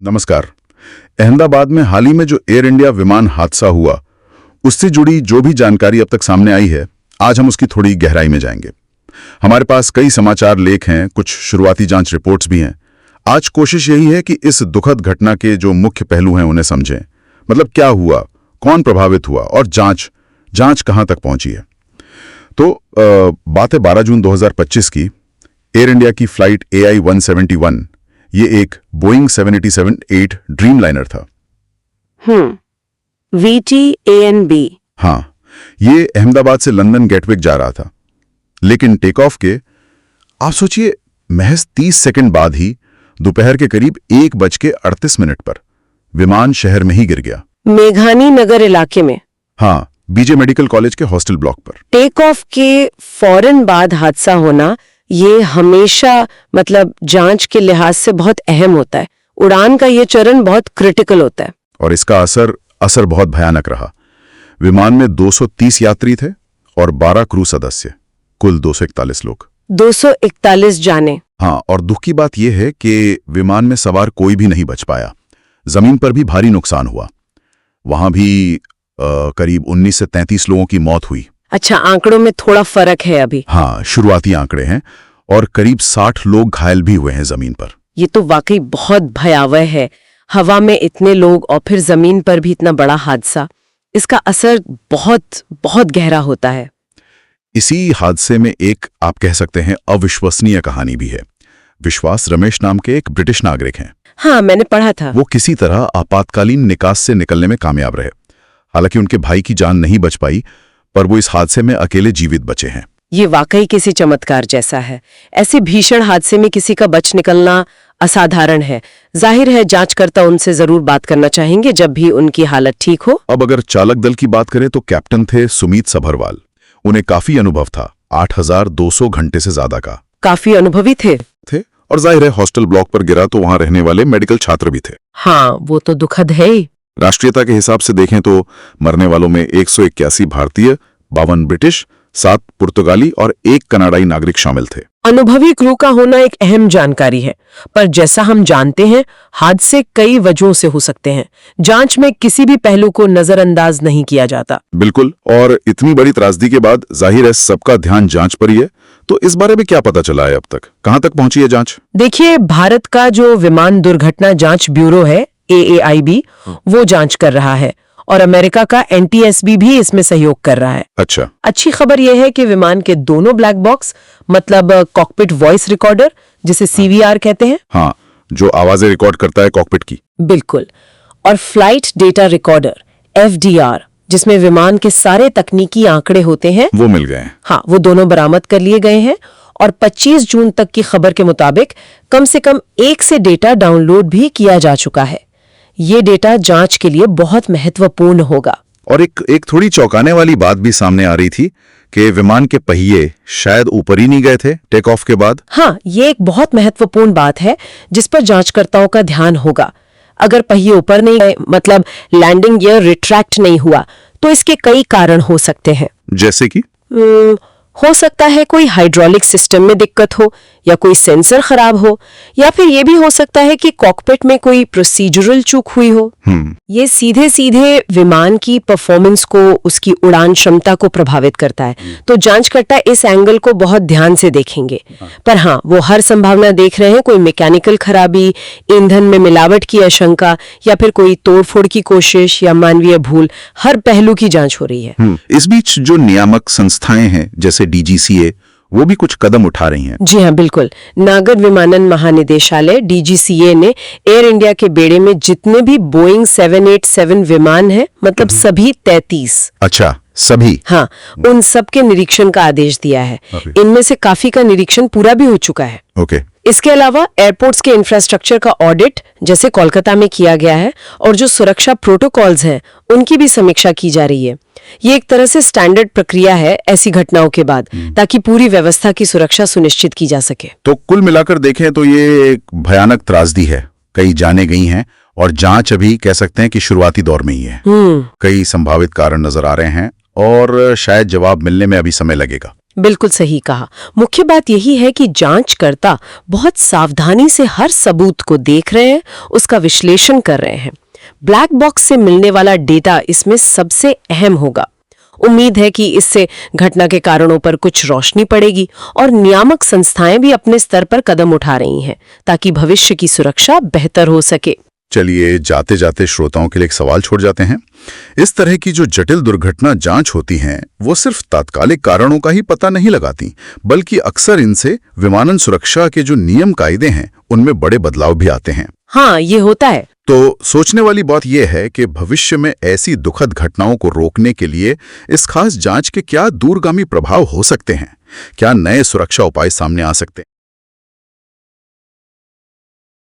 नमस्कार। अहमदाबाद में हाल ही में जो एयर इंडिया विमान हादसा हुआ, उससे जुड़ी जो भी जानकारी अब तक सामने आई है, आज हम उसकी थोड़ी गहराई में जाएंगे। हमारे पास कई समाचार लेख हैं, कुछ शुरुआती जांच रिपोर्ट्स भी हैं। आज कोशिश यही है कि इस दुखद घटना के जो मुख्य पहलू हैं उन्हें समझें। मतलब क्या हुआ, कौन प्रभावित हुआ और जांच कहां तक पहुंची है। तो बात है 12 जून 2025 की। एयर इंडिया की फ्लाइट AI-171, ये एक बोइंग 787-8 ड्रीमलाइनर था। VTANB। हाँ, ये अहमदाबाद से लंदन गेटविक जा रहा था, लेकिन टेक ऑफ के आप सोचिए महज 30 सेकंड बाद ही दोपहर के करीब 1:38 पर विमान शहर में ही गिर गया। मेघानी नगर इलाके में। हाँ, बीजे मेडिकल कॉलेज के हॉस्टल ब्लॉक पर। टेक ऑफ के फौरन बाद हादसा होना ये हमेशा जांच के लिहाज से बहुत अहम होता है। उड़ान का ये चरण बहुत क्रिटिकल होता है। और इसका असर बहुत भयानक रहा। विमान में 230 यात्री थे और 12 क्रू सदस्य, कुल 241 लोग। 241 जाने। हाँ, और दुख की बात यह है कि विमान में सवार कोई भी नहीं बच पाया। जमीन पर भी भारी नुकसान हुआ। वहां भी करीब 19 से 33 लोगों की मौत हुई। अच्छा, आंकड़ों में थोड़ा फर्क है अभी। हाँ, शुरुआती आंकड़े हैं। और करीब 60 लोग घायल भी हुए हैं जमीन पर। ये तो वाकई बहुत भयावह है। हवा में इतने लोग और फिर जमीन पर भी इतना बड़ा हादसा, इसका असर बहुत बहुत गहरा होता है। इसी हादसे में एक, आप कह सकते हैं, अविश्वसनीय कहानी भी है। विश्वास रमेश नाम के एक ब्रिटिश नागरिक हैं। हाँ, मैंने पढ़ा था। वो किसी तरह आपातकालीन निकास से निकलने में कामयाब रहे। हालांकि उनके भाई की जान नहीं बच पाई, पर वो इस हादसे में अकेले जीवित बचे हैं। ये वाकई किसी चमत्कार जैसा है। ऐसे भीषण हादसे में किसी का बच निकलना असाधारण है। जाहिर है जांचकर्ता उनसे जरूर बात करना चाहेंगे जब भी उनकी हालत ठीक हो। अब अगर चालक दल की बात करें तो कैप्टन थे सुमीत सभरवाल। उन्हें काफी अनुभव था, 8200 घंटे से ज्यादा का। काफी अनुभवी थे। और जाहिर है हॉस्टल ब्लॉक पर गिरा तो वहां रहने वाले मेडिकल छात्र भी थे। हाँ, वो तो दुखद है ही। राष्ट्रीयता के हिसाब से देखें तो मरने वालों में 181 भारतीय, 52 ब्रिटिश, 7 पुर्तगाली और 1 कनाडाई नागरिक शामिल थे। अनुभवी क्रू का होना एक अहम जानकारी है, पर जैसा हम जानते हैं हादसे कई वजहों से हो सकते हैं। जांच में किसी भी पहलू को नजरअंदाज नहीं किया जाता। बिल्कुल, और इतनी बड़ी त्रासदी के बाद जाहिर है सबका ध्यान जांच पर ही है। तो इस बारे में क्या पता चला है अब तक, कहां तक पहुंची है जांच? देखिए, भारत का जो विमान दुर्घटना जांच ब्यूरो है AAIB, वो जांच कर रहा है और अमेरिका का NTSB भी इसमें सहयोग कर रहा है। अच्छा, अच्छी खबर यह है कि विमान के दोनों black box, cockpit voice recorder, जिसे CVR कहते हैं, हाँ, जो आवाजें रिकॉर्ड करता है कॉकपिट की, बिल्कुल, और फ्लाइट डेटा रिकॉर्डर FDR, जिसमें विमान के सारे तकनीकी आंकड़े होते हैं, वो मिल गए हैं। हाँ, वो दोनों बरामद कर लिए गए हैं। और 25 जून तक की खबर के मुताबिक कम से कम 1 से डेटा डाउनलोड भी किया जा चुका है। ये डेटा जांच के लिए बहुत महत्वपूर्ण होगा। और एक थोड़ी चौंकाने वाली बात भी सामने आ रही थी कि विमान के पहिए शायद ऊपर ही नहीं गए थे टेक ऑफ के बाद। हाँ, ये एक बहुत महत्वपूर्ण बात है जिस पर जांचकर्ताओं का ध्यान होगा। अगर पहिए ऊपर नहीं गए, लैंडिंग गियर रिट्रैक्ट नहीं हुआ, तो इसके कई कारण हो सकते हैं। जैसे कि हो सकता है कोई हाइड्रोलिक सिस्टम में दिक्कत हो, या कोई सेंसर खराब हो, या फिर यह भी हो सकता है कि कॉकपिट में कोई प्रोसीजरल चूक हुई हो। ये सीधे सीधे विमान की परफॉर्मेंस को, उसकी उड़ान क्षमता को प्रभावित करता है। तो जांचकर्ता इस एंगल को बहुत ध्यान से देखेंगे। पर हाँ, वो हर संभावना देख रहे हैं। कोई मैकेनिकल खराबी, ईंधन में मिलावट की आशंका, या फिर कोई तोड़फोड़ की कोशिश या मानवीय भूल, हर पहलू की जांच हो रही है। इस बीच जो नियामक संस्थाएं हैं जैसे DGCA, वो भी कुछ कदम उठा रही हैं। जी हाँ, बिल्कुल। नागर विमानन महानिदेशालय DGCA ने एयर इंडिया के बेड़े में जितने भी बोइंग 787 विमान हैं, सभी 33। अच्छा, सभी? हाँ, उन सब के निरीक्षण का आदेश दिया है। इनमें से काफी का निरीक्षण पूरा भी हो चुका है। ओके। इसके अलावा एयरपोर्ट्स के इंफ्रास्ट्रक्चर का ऑडिट जैसे कोलकाता में किया गया है, और जो सुरक्षा प्रोटोकॉल्स हैं उनकी भी समीक्षा की जा रही है। ये एक तरह से स्टैंडर्ड प्रक्रिया है ऐसी घटनाओं के बाद, ताकि पूरी व्यवस्था की सुरक्षा सुनिश्चित की जा सके। तो कुल मिलाकर देखें तो ये एक भयानक त्रासदी है। कई जाने गई हैं और जांच अभी कह सकते हैं कि शुरुआती दौर में ही है। कई संभावित कारण नजर आ रहे हैं और शायद जवाब मिलने में अभी समय लगेगा। बिल्कुल सही कहा। मुख्य बात यही है कि जांचकर्ता बहुत सावधानी से हर सबूत को देख रहे हैं, उसका विश्लेषण कर रहे हैं। ब्लैक बॉक्स से मिलने वाला डेटा इसमें सबसे अहम होगा। उम्मीद है कि इससे घटना के कारणों पर कुछ रोशनी पड़ेगी और नियामक संस्थाएं भी अपने स्तर पर कदम उठा रही हैं ताकि भविष्य की सुरक्षा बेहतर हो सके। चलिए जाते जाते श्रोताओं के लिए एक सवाल छोड़ जाते हैं। इस तरह की जो जटिल दुर्घटना जांच होती हैं, वो सिर्फ तात्कालिक कारणों का ही पता नहीं लगाती, बल्कि अक्सर इनसे विमानन सुरक्षा के जो नियम कायदे हैं उनमें बड़े बदलाव भी आते हैं। हाँ, ये होता है। तो सोचने वाली बात यह है कि भविष्य में ऐसी दुखद घटनाओं को रोकने के लिए इस खास जांच के क्या दूरगामी प्रभाव हो सकते हैं? क्या नए सुरक्षा उपाय सामने आ सकते हैं?